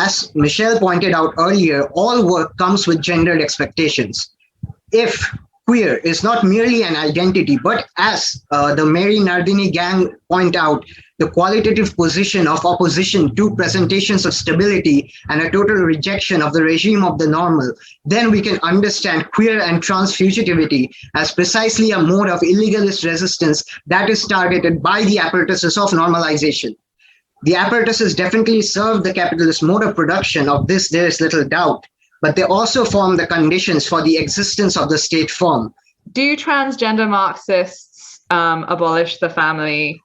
As Michelle pointed out earlier, all work comes with gendered expectations. If queer is not merely an identity, but as the Mary Nardini gang point out, the qualitative position of opposition to presentations of stability and a total rejection of the regime of the normal, then we can understand queer and trans fugitivity as precisely a mode of illegalist resistance that is targeted by the apparatuses of normalization. The apparatuses definitely serve the capitalist mode of production, of this there is little doubt, but they also form the conditions for the existence of the state form. Do transgender Marxists abolish the family?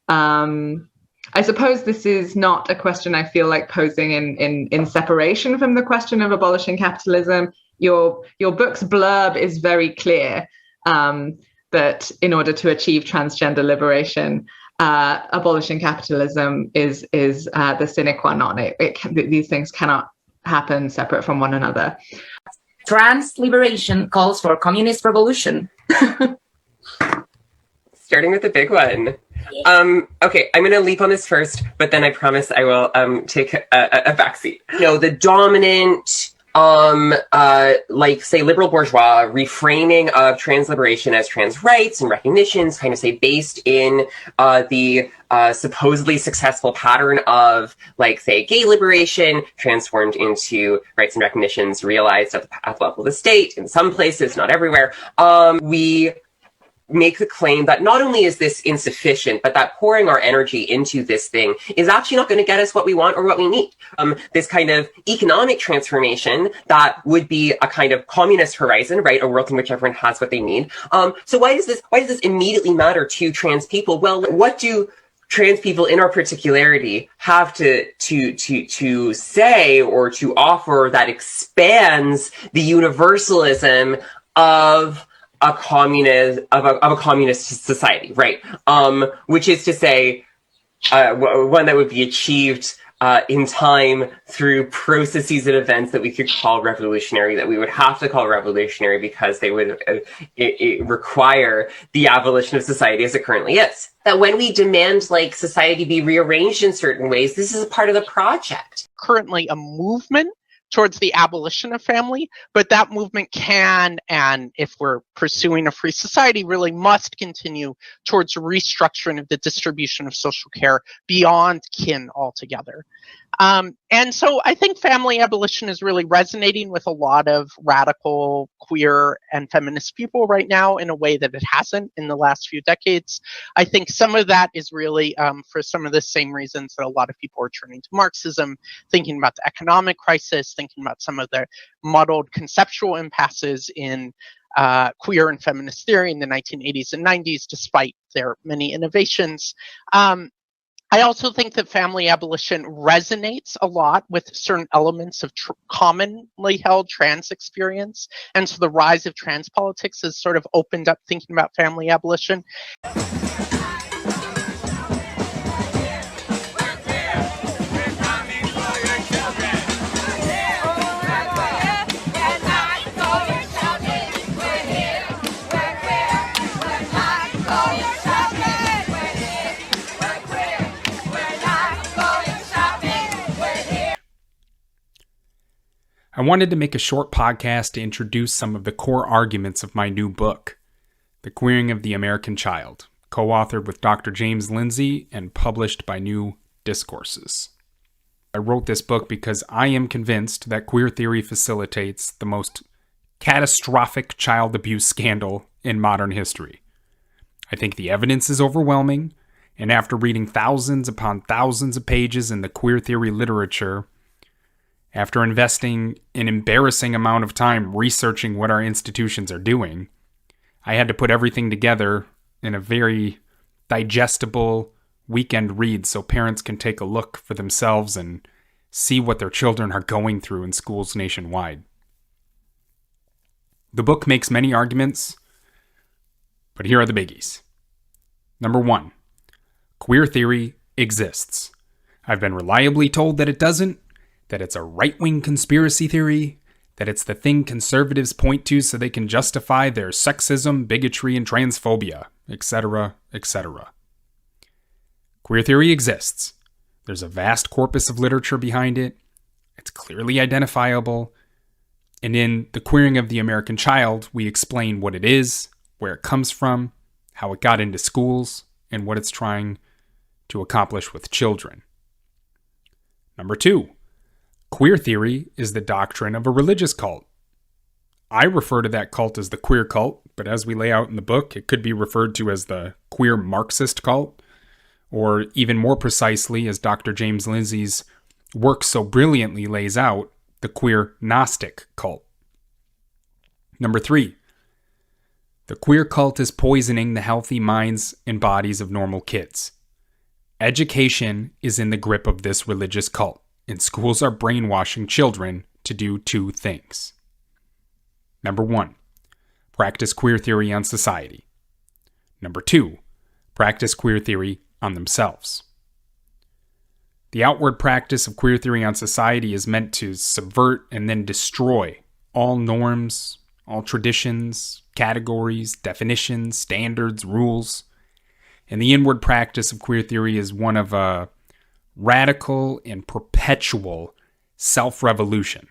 I suppose this is not a question I feel like posing in separation from the question of abolishing capitalism. Your book's blurb is very clear that in order to achieve transgender liberation, abolishing capitalism is the sine qua non. These things cannot happen separate from one another. Trans liberation calls for communist revolution. Starting with the big one. Okay, I'm going to leap on this first, but then I promise I will take a backseat. The dominant, say liberal bourgeois reframing of trans liberation as trans rights and recognitions, kind of say based in the supposedly successful pattern of, say, gay liberation transformed into rights and recognitions realized at the level of the state in some places, not everywhere. We make the claim that not only is this insufficient, but that pouring our energy into this thing is actually not going to get us what we want or what we need. This kind of economic transformation that would be a kind of communist horizon, right? A world in which everyone has what they need. So why does this immediately matter to trans people? Well, what do trans people in our particularity have to say or to offer that expands the universalism of a communist society, right? Which is to say, one that would be achieved in time through processes and events that we could call revolutionary, that we would have to call revolutionary because they would require the abolition of society as it currently is. That when we demand society be rearranged in certain ways, this is a part of the project. Currently a movement towards the abolition of family, but that movement can, and if we're pursuing a free society, really must continue towards restructuring of the distribution of social care beyond kin altogether. And so I think family abolition is really resonating with a lot of radical queer and feminist people right now in a way that it hasn't in the last few decades. I think some of that is really for some of the same reasons that a lot of people are turning to Marxism, thinking about the economic crisis, thinking about some of the muddled conceptual impasses in queer and feminist theory in the 1980s and 90s, despite their many innovations. I also think that family abolition resonates a lot with certain elements of commonly held trans experience. And so the rise of trans politics has sort of opened up thinking about family abolition. I wanted to make a short podcast to introduce some of the core arguments of my new book, The Queering of the American Child, co-authored with Dr. James Lindsay and published by New Discourses. I wrote this book because I am convinced that queer theory facilitates the most catastrophic child abuse scandal in modern history. I think the evidence is overwhelming, and after reading thousands upon thousands of pages in the queer theory literature, after investing an embarrassing amount of time researching what our institutions are doing, I had to put everything together in a very digestible weekend read so parents can take a look for themselves and see what their children are going through in schools nationwide. The book makes many arguments, but here are the biggies. Number 1, queer theory exists. I've been reliably told that it doesn't, that it's a right-wing conspiracy theory, that it's the thing conservatives point to so they can justify their sexism, bigotry, and transphobia, etc., etc. Queer theory exists. There's a vast corpus of literature behind it. It's clearly identifiable. And in The Queering of the American Child, we explain what it is, where it comes from, how it got into schools, and what it's trying to accomplish with children. Number 2, queer theory is the doctrine of a religious cult. I refer to that cult as the queer cult, but as we lay out in the book, it could be referred to as the queer Marxist cult, or even more precisely, as Dr. James Lindsay's work so brilliantly lays out, the queer Gnostic cult. Number 3, the queer cult is poisoning the healthy minds and bodies of normal kids. Education is in the grip of this religious cult, and schools are brainwashing children to do 2 things. Number 1, practice queer theory on society. Number 2, practice queer theory on themselves. The outward practice of queer theory on society is meant to subvert and then destroy all norms, all traditions, categories, definitions, standards, rules. And the inward practice of queer theory is one of a radical and perpetual self-revolution,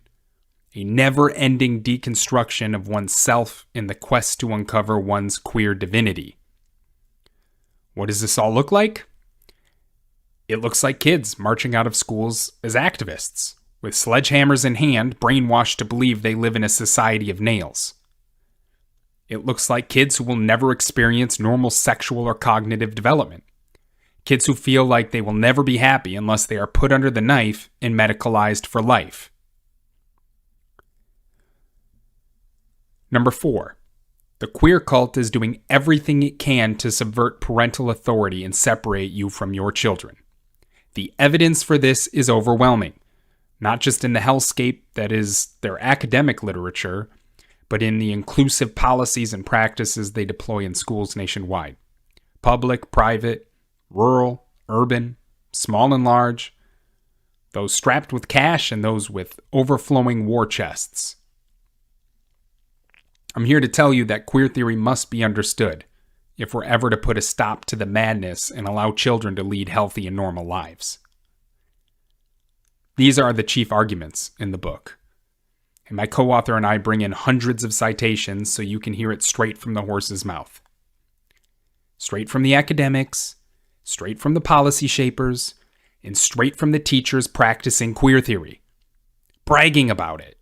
a never-ending deconstruction of oneself in the quest to uncover one's queer divinity. What does this all look like? It looks like kids marching out of schools as activists, with sledgehammers in hand, brainwashed to believe they live in a society of nails. It looks like kids who will never experience normal sexual or cognitive development. Kids who feel like they will never be happy unless they are put under the knife and medicalized for life. Number 4, the queer cult is doing everything it can to subvert parental authority and separate you from your children. The evidence for this is overwhelming, not just in the hellscape that is their academic literature, but in the inclusive policies and practices they deploy in schools nationwide. Public, private, rural, urban, small and large, those strapped with cash and those with overflowing war chests. I'm here to tell you that queer theory must be understood if we're ever to put a stop to the madness and allow children to lead healthy and normal lives. These are the chief arguments in the book. And my co-author and I bring in hundreds of citations so you can hear it straight from the horse's mouth. Straight from the academics, straight from the policy shapers, and straight from the teachers practicing queer theory. Bragging about it.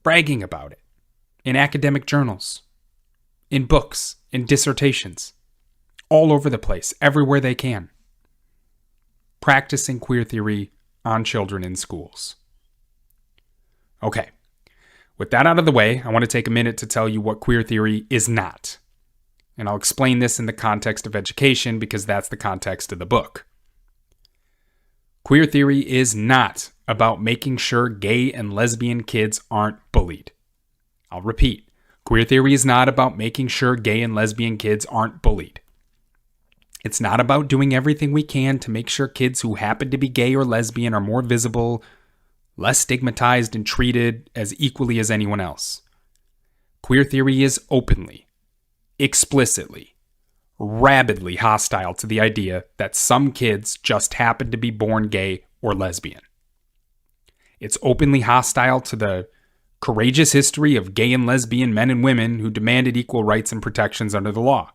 Bragging about it. In academic journals, in books, in dissertations, all over the place, everywhere they can. Practicing queer theory on children in schools. Okay, with that out of the way, I want to take a minute to tell you what queer theory is not. And I'll explain this in the context of education because that's the context of the book. Queer theory is not about making sure gay and lesbian kids aren't bullied. I'll repeat, queer theory is not about making sure gay and lesbian kids aren't bullied. It's not about doing everything we can to make sure kids who happen to be gay or lesbian are more visible, less stigmatized, and treated as equally as anyone else. Queer theory is openly, explicitly, rabidly hostile to the idea that some kids just happen to be born gay or lesbian. It's openly hostile to the courageous history of gay and lesbian men and women who demanded equal rights and protections under the law,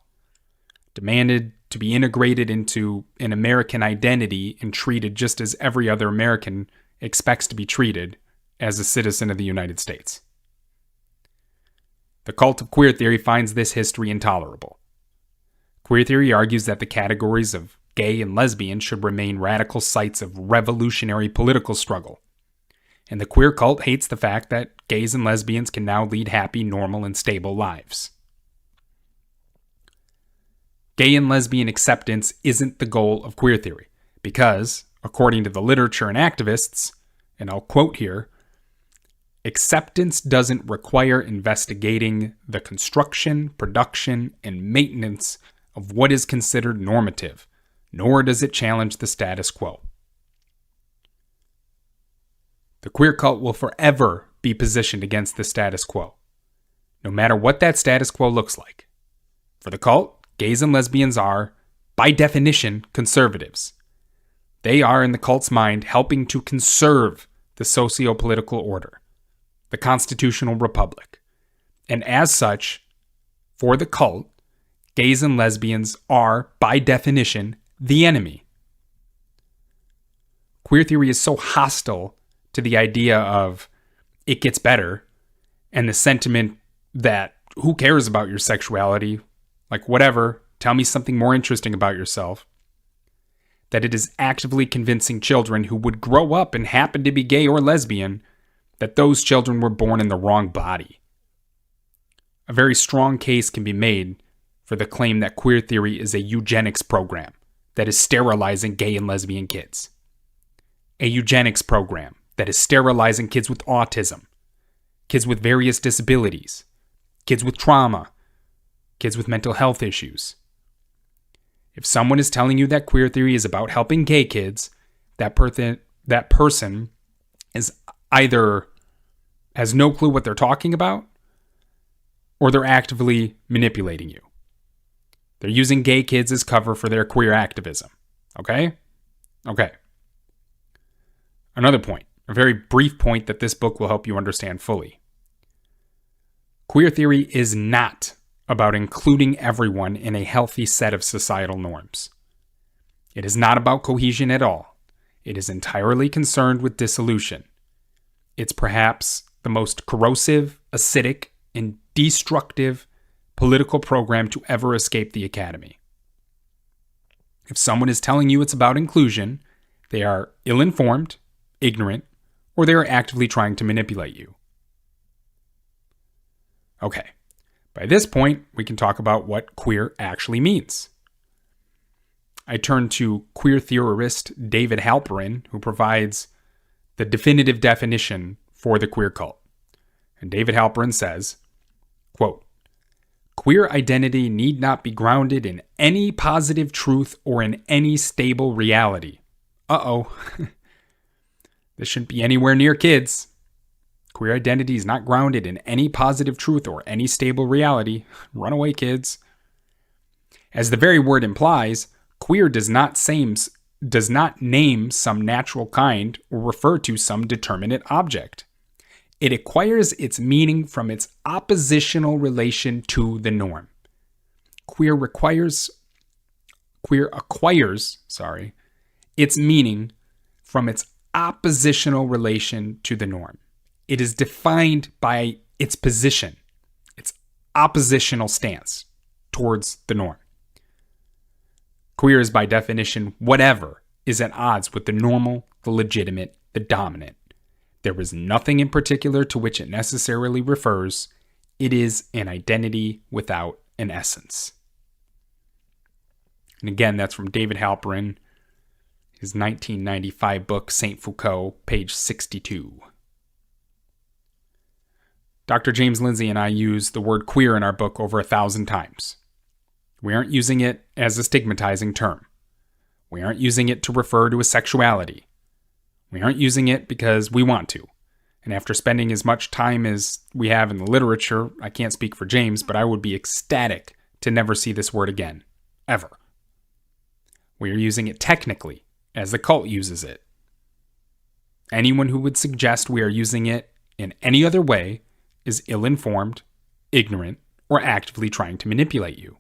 demanded to be integrated into an American identity and treated just as every other American expects to be treated as a citizen of the United States. The cult of queer theory finds this history intolerable. Queer theory argues that the categories of gay and lesbian should remain radical sites of revolutionary political struggle. And the queer cult hates the fact that gays and lesbians can now lead happy, normal, and stable lives. Gay and lesbian acceptance isn't the goal of queer theory because, according to the literature and activists, and I'll quote here, acceptance doesn't require investigating the construction, production, and maintenance of what is considered normative, nor does it challenge the status quo. The queer cult will forever be positioned against the status quo, no matter what that status quo looks like. For the cult, gays and lesbians are, by definition, conservatives. They are, in the cult's mind, helping to conserve the socio-political order, the constitutional republic. And as such, for the cult, gays and lesbians are, by definition, the enemy. Queer theory is so hostile to the idea of it gets better and the sentiment that who cares about your sexuality? Like, whatever, tell me something more interesting about yourself. That it is actively convincing children who would grow up and happen to be gay or lesbian that those children were born in the wrong body. A very strong case can be made for the claim that queer theory is a eugenics program that is sterilizing gay and lesbian kids. A eugenics program that is sterilizing kids with autism, kids with various disabilities, kids with trauma, kids with mental health issues. If someone is telling you that queer theory is about helping gay kids, that person is either has no clue what they're talking about, or they're actively manipulating you. They're using gay kids as cover for their queer activism. Okay? Okay. Another point, a very brief point that this book will help you understand fully. Queer theory is not about including everyone in a healthy set of societal norms. It is not about cohesion at all. It is entirely concerned with dissolution. It's perhaps the most corrosive, acidic, and destructive political program to ever escape the academy. If someone is telling you it's about inclusion, they are ill-informed, ignorant, or they are actively trying to manipulate you. Okay, by this point, we can talk about what queer actually means. I turn to queer theorist David Halperin, who provides the definitive definition for the queer cult. And David Halperin says, quote, "Queer identity need not be grounded in any positive truth or in any stable reality." Uh-oh. This shouldn't be anywhere near kids. Queer identity is not grounded in any positive truth or any stable reality. Run away, kids. As the very word implies, queer does not name some natural kind or refer to some determinate object. It acquires its meaning from its oppositional relation to the norm. Queer acquires its meaning from its oppositional relation to the norm. It is defined by its position, its oppositional stance towards the norm. Queer is by definition whatever is at odds with the normal, the legitimate, the dominant. There is nothing in particular to which it necessarily refers. It is an identity without an essence. And again, that's from David Halperin, his 1995 book, Saint Foucault, page 62. Dr. James Lindsay and I use the word queer in our book over 1,000 times. We aren't using it as a stigmatizing term. We aren't using it to refer to a sexuality. We aren't using it because we want to. And after spending as much time as we have in the literature, I can't speak for James, but I would be ecstatic to never see this word again. Ever. We are using it technically, as the cult uses it. Anyone who would suggest we are using it in any other way is ill-informed, ignorant, or actively trying to manipulate you.